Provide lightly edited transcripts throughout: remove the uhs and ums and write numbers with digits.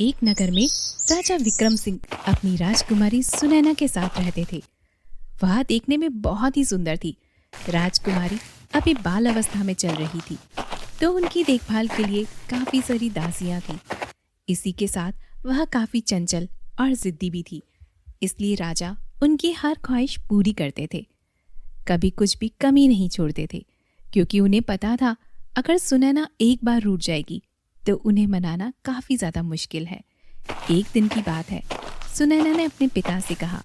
एक नगर में राजा विक्रम सिंह अपनी राजकुमारी सुनैना के साथ रहते थे। वह देखने में बहुत ही सुंदर थी। राजकुमारी अभी बाल अवस्था में चल रही थी, तो उनकी देखभाल के लिए काफी सारी दासियां थी। इसी के साथ वह काफी चंचल और जिद्दी भी थी, इसलिए राजा उनकी हर ख्वाहिश पूरी करते थे। कभी कुछ भी कमी नहीं छोड़ते थे, क्योंकि उन्हें पता था अगर सुनैना एक बार रूठ जाएगी तो उन्हें मनाना काफी ज्यादा मुश्किल है। एक दिन की बात है, सुनैना ने अपने पिता से कहा,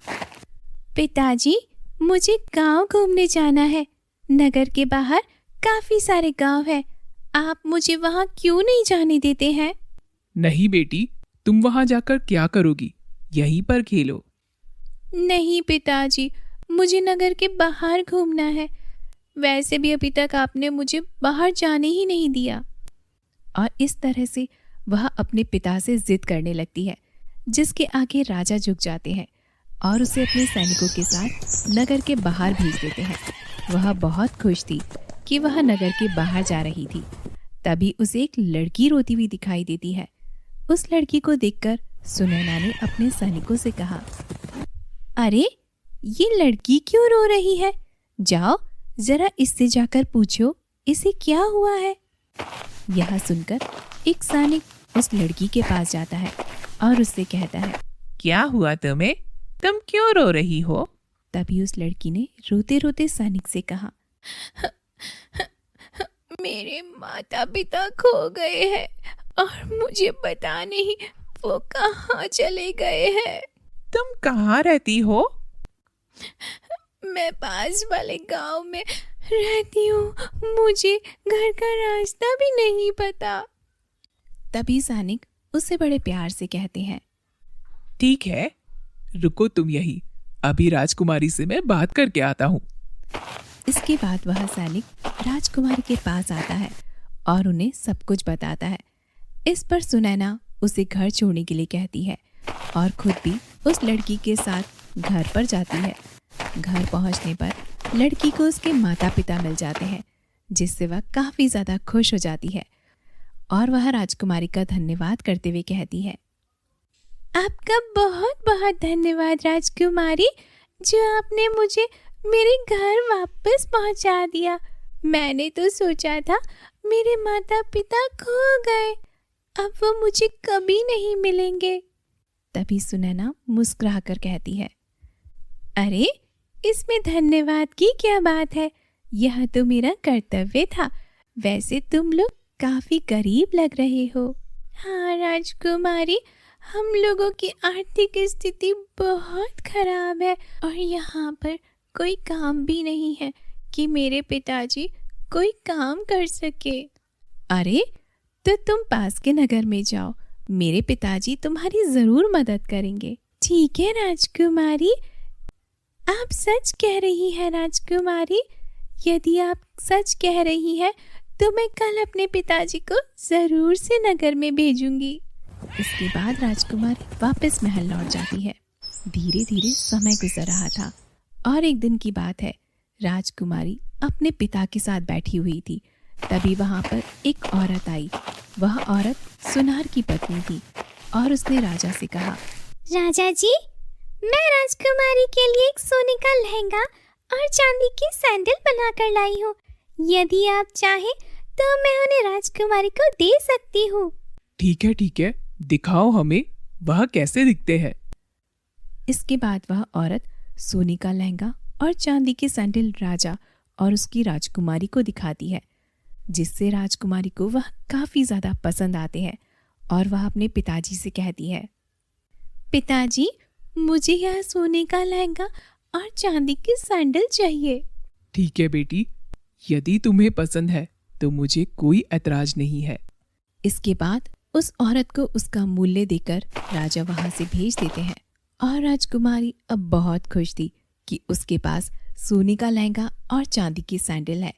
पिताजी, मुझे गांव घूमने जाना है। नगर के बाहर काफी सारे गांव हैं। आप मुझे वहां क्यों नहीं जाने देते हैं? नहीं बेटी, तुम वहां जाकर क्या करोगी? यहीं पर खेलो। नहीं पिताजी, मुझे नगर के बाहर घूमना है। वैसे भी अभी तक आपने मुझे बाहर जाने ही नहीं दिया। और इस तरह से वह अपने पिता से जिद करने लगती है, जिसके आगे राजा झुक जाते हैं और उसे अपने सैनिकों के साथ नगर के बाहर भेज देते हैं। वह बहुत खुश थी कि वह नगर के बाहर जा रही थी। तभी उसे एक लड़की रोती हुई दिखाई देती है। उस लड़की को देखकर सुनैना ने अपने सैनिकों से कहा, अरे, ये लड़की क्यों रो रही है? जाओ जरा इससे जाकर पूछो इसे क्या हुआ है। यह सुनकर एक सैनिक उस लड़की के पास जाता है और उससे कहता है, क्या हुआ तुम्हें? तुम क्यों रो रही हो? तभी उस लड़की ने रोते रोते सैनिक से कहा, मेरे माता पिता खो गए हैं और मुझे पता नहीं वो कहाँ चले गए हैं। तुम कहाँ रहती हो? मैं पास वाले गांव में रहती हूँ। मुझे घर का रास्ता भी नहीं पता। तभी सैनिक उससे बड़े प्यार से कहते हैं, ठीक है, रुको तुम यही, अभी राजकुमारी से मैं बात करके आता हूँ। इसके बाद वह सैनिक राजकुमारी के पास आता है और उन्हें सब कुछ बताता है। इस पर सुनैना उसे घर छोड़ने के लिए कहती है और खुद भी उस लड़की के साथ घर पर जाती है। घर पहुंचने पर लड़की को उसके माता पिता मिल जाते हैं, जिससे वह काफी ज्यादा खुश हो जाती है और वह राजकुमारी का धन्यवाद करते हुए कहती है, आपका बहुत बहुत धन्यवाद राजकुमारी, जो आपने मुझे मेरे घर वापस पहुंचा दिया। मैंने तो सोचा था मेरे माता पिता खो गए, अब वो मुझे कभी नहीं मिलेंगे। तभी सुनैना मुस्कुराकर कहती है, अरे, इसमें धन्यवाद की क्या बात है? यह तो मेरा कर्तव्य था। वैसे तुम लोग काफी करीब लग रहे हो। हाँ राजकुमारी, हम लोगों की आर्थिक स्थिति बहुत खराब है और यहाँ पर कोई काम भी नहीं है कि मेरे पिताजी कोई काम कर सके। अरे, तो तुम पास के नगर में जाओ, मेरे पिताजी तुम्हारी जरूर मदद करेंगे। ठीक है राजकुमारी, आप सच कह रही हैं राजकुमारी। यदि आप सच कह रही हैं तो मैं कल अपने पिताजी को जरूर से नगर में भेजूंगी। इसके बाद राजकुमारी वापस महल लौट जाती है। धीरे धीरे समय गुजर रहा था और एक दिन की बात है, राजकुमारी अपने पिता के साथ बैठी हुई थी। तभी वहां पर एक औरत आई। वह औरत सुनार की पत्नी थी और उसने राजा से कहा, राजा जी, मैं राजकुमारी के लिए एक सोने का लहंगा और चांदी की सैंडल बनाकर लाई हूँ। यदि आप चाहें तो मैं उन्हें राजकुमारी को दे सकती हूँ। ठीक है, दिखाओ हमें, वह कैसे दिखते हैं। इसके बाद वह औरत सोने का लहंगा और चांदी के सैंडल राजा और उसकी राजकुमारी को दिखाती है, जिससे राजकुमारी को वह काफी ज्यादा पसंद आते हैं और वह अपने पिताजी से कहती है, पिताजी, मुझे यह सोने का लहंगा और चांदी के सैंडल चाहिए। ठीक है बेटी, यदि तुम्हें पसंद है तो मुझे कोई ऐतराज नहीं है। इसके बाद उस औरत को उसका मूल्य देकर राजा वहां से भेज देते हैं और राजकुमारी अब बहुत खुश थी कि उसके पास सोने का लहंगा और चांदी की सैंडल है।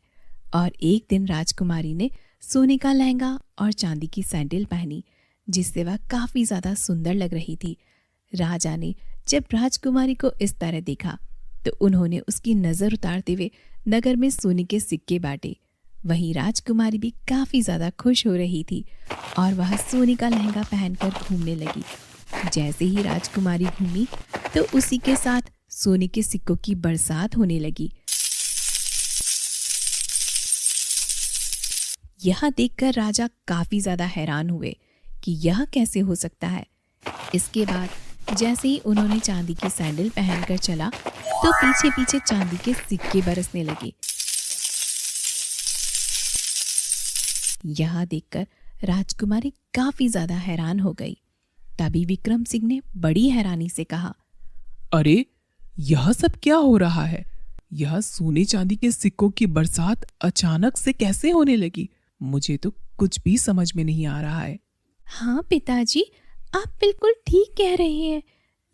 और एक दिन राजकुमारी ने सोने का लहंगा और चांदी की सैंडल पहनी, जिससे वह काफी ज्यादा सुंदर लग रही थी। राजा ने जब राजकुमारी को इस तरह देखा तो उन्होंने उसकी नजर उतारते हुए नगर में सोने के सिक्के बांटे। वहीं राजकुमारी भी काफी ज्यादा खुश हो रही थी और वह सोने का लहंगा पहनकर घूमने लगी। जैसे ही राजकुमारी घूमी तो उसी के साथ सोने के सिक्कों की बरसात होने लगी। यह देखकर राजा काफी ज्यादा हैरान हुए कि यह कैसे हो सकता है। इसके बाद जैसे ही उन्होंने चांदी की सैंडल पहनकर चला तो पीछे पीछे चांदी के सिक्के बरसने लगे। यह देखकर राजकुमारी काफी ज्यादा हैरान हो गई। तभी विक्रम सिंह ने बड़ी हैरानी से कहा, अरे यह सब क्या हो रहा है? यह सोने चांदी के सिक्कों की बरसात अचानक से कैसे होने लगी? मुझे तो कुछ भी समझ में नहीं आ रहा है। हाँ पिताजी, आप बिल्कुल ठीक कह रहे हैं।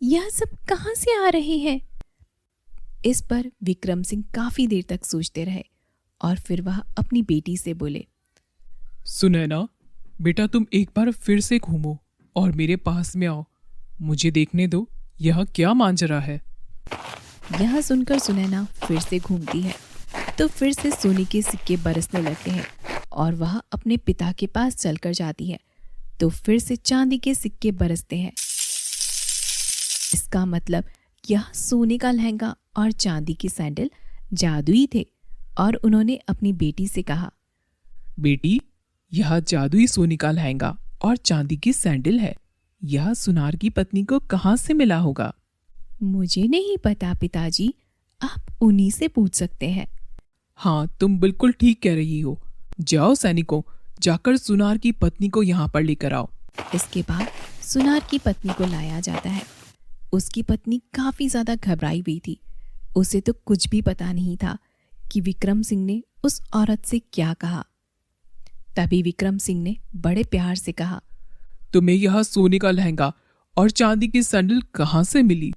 यह सब कहाँ से आ रहे हैं? इस पर विक्रम सिंह काफी देर तक सोचते रहे और फिर वह अपनी बेटी से बोले, सुनैना बेटा, तुम एक बार फिर से घूमो और मेरे पास में आओ। मुझे देखने दो यह क्या मांजरा है। यह सुनकर सुनैना फिर से घूमती है तो फिर से सोने के सिक्के बरसने लगते हैं और वह अपने पिता के पास चलकर जाती है तो फिर से चांदी के सिक्के बरसते हैं। इसका मतलब यह सोने का लहंगा और चांदी की सैंडल जादुई थे और उन्होंने अपनी बेटी से कहा, बेटी, यह जादुई सोने का लहंगा और चांदी की सैंडल है। यह सुनार की पत्नी को कहाँ से मिला होगा? मुझे नहीं पता पिताजी, आप उन्हीं से पूछ सकते हैं। हाँ, तुम बिल्कुल ठीक कह रही हो। जाओ सैनिकों, जाकर सुनार की पत्नी को यहाँ पर लेकर आओ। इसके बाद सुनार की पत्नी को लाया जाता है। उसकी पत्नी काफी ज्यादा घबराई हुई थी। उसे तो कुछ भी पता नहीं था कि विक्रम सिंह ने उस औरत से क्या कहा। तभी विक्रम सिंह ने बड़े प्यार से कहा, तुम्हें यह सोने का लहंगा और चांदी की सैंडल कहाँ से मिली?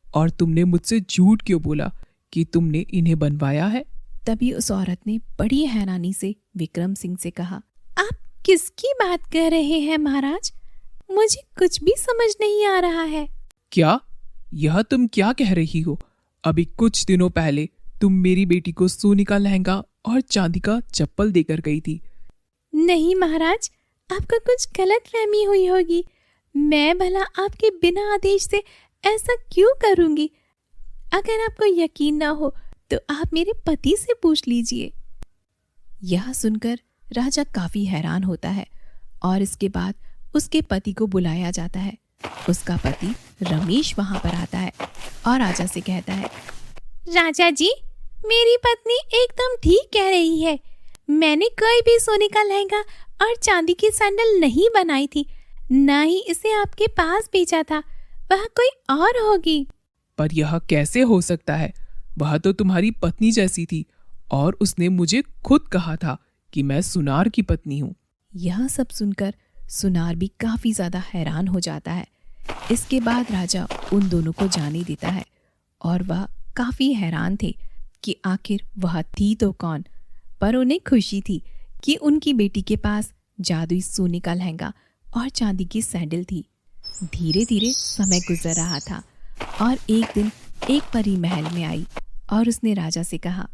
और तुमने मुझसे झूठ क्यों बोला कि तुमने इन्हें बनवाया है? तभी उस औरत ने बड़ी हैरानी से विक्रम सिंह से कहा, आप किसकी बात कर रहे हैं महाराज? मुझे कुछ भी समझ नहीं आ रहा है। क्या? यह तुम क्या कह रही हो? अभी कुछ दिनों पहले तुम मेरी बेटी को सोने का लहंगा और चांदी का चप्पल देकर गई थी। नहीं महाराज, आपको कुछ गलतफहमी हुई होगी। मैं भला आपके बिना आदेश से ऐसा क्यों करूंगी? अगर आपको यकीन ना हो तो आप मेरे पति से पूछ लीजिए। यह सुनकर राजा काफी हैरान होता है और इसके बाद उसके पति को बुलाया जाता है। उसका पति रमेश वहां पर आता है और राजा से कहता है, राजा जी, मेरी पत्नी एकदम ठीक कह रही है। मैंने कोई भी सोने का लहंगा और चांदी की सैंडल नहीं बनाई थी, ना ही इसे आपके पास भेजा था। वह कोई और होगी। पर यह कैसे हो सकता है? वह तो तुम्हारी पत्नी जैसी थी और उसने मुझे खुद कहा था कि मैं सुनार की पत्नी हूँ। यह सब सुनकर सुनार भी काफी ज्यादा हैरान हो जाता है। इसके बाद राजा उन दोनों को जाने देता है और वह काफी हैरान थे कि आखिर वह थी तो कौन। पर उन्हें खुशी थी कि उनकी बेटी के पास जादुई सोने का लहंगा और चांदी की सैंडल थी। धीरे धीरे समय गुजर रहा था और एक दिन एक परी महल में आई और उसने राजा से कहा,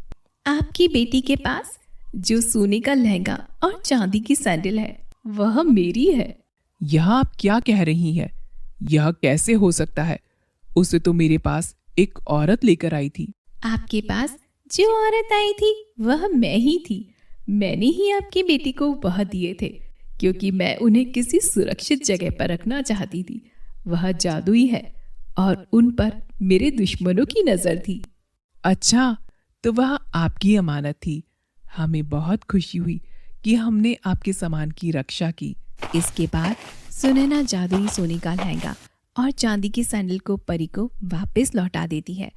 आपकी बेटी के पास जो सोने का लहंगा और चांदी की सैंडल है वह मेरी है। यह आप क्या कह रही हैं? यह कैसे हो सकता है? उसे तो मेरे पास एक औरत लेकर आई थी। आपके पास जो औरत आई थी वह मैं ही थी। मैंने ही आपकी बेटी को वह दिए थे क्योंकि मैं उन्हें किसी सुरक्षित जगह पर रखना चाहती थी। वह जादुई है और उन पर मेरे दुश्मनों की नजर थी। अच्छा, तो वह आपकी अमानत थी। हमें बहुत खुशी हुई कि हमने आपके सामान की रक्षा की। इसके बाद सुनैना जादुई सोने का लहंगा और चांदी की सैंडल को परी को वापस लौटा देती है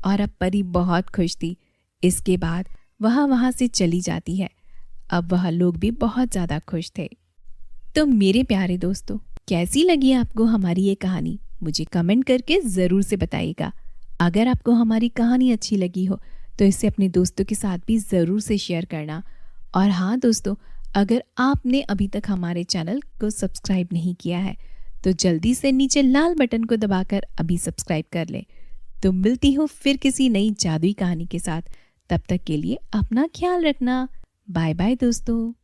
और अब परी बहुत खुश थी। इसके बाद वह वहां से चली जाती है। अब वह लोग भी बहुत ज्यादा खुश थे। तो मेरे प्यारे दोस्तों, कैसी लगी आपको हमारी ये कहानी? मुझे कमेंट करके ज़रूर से बताइएगा। अगर आपको हमारी कहानी अच्छी लगी हो तो इसे अपने दोस्तों के साथ भी ज़रूर से शेयर करना। और हाँ दोस्तों, अगर आपने अभी तक हमारे चैनल को सब्सक्राइब नहीं किया है तो जल्दी से नीचे लाल बटन को दबाकर अभी सब्सक्राइब कर लें। तो मिलती हूँ फिर किसी नई जादुई कहानी के साथ। तब तक के लिए अपना ख्याल रखना। बाय बाय दोस्तों।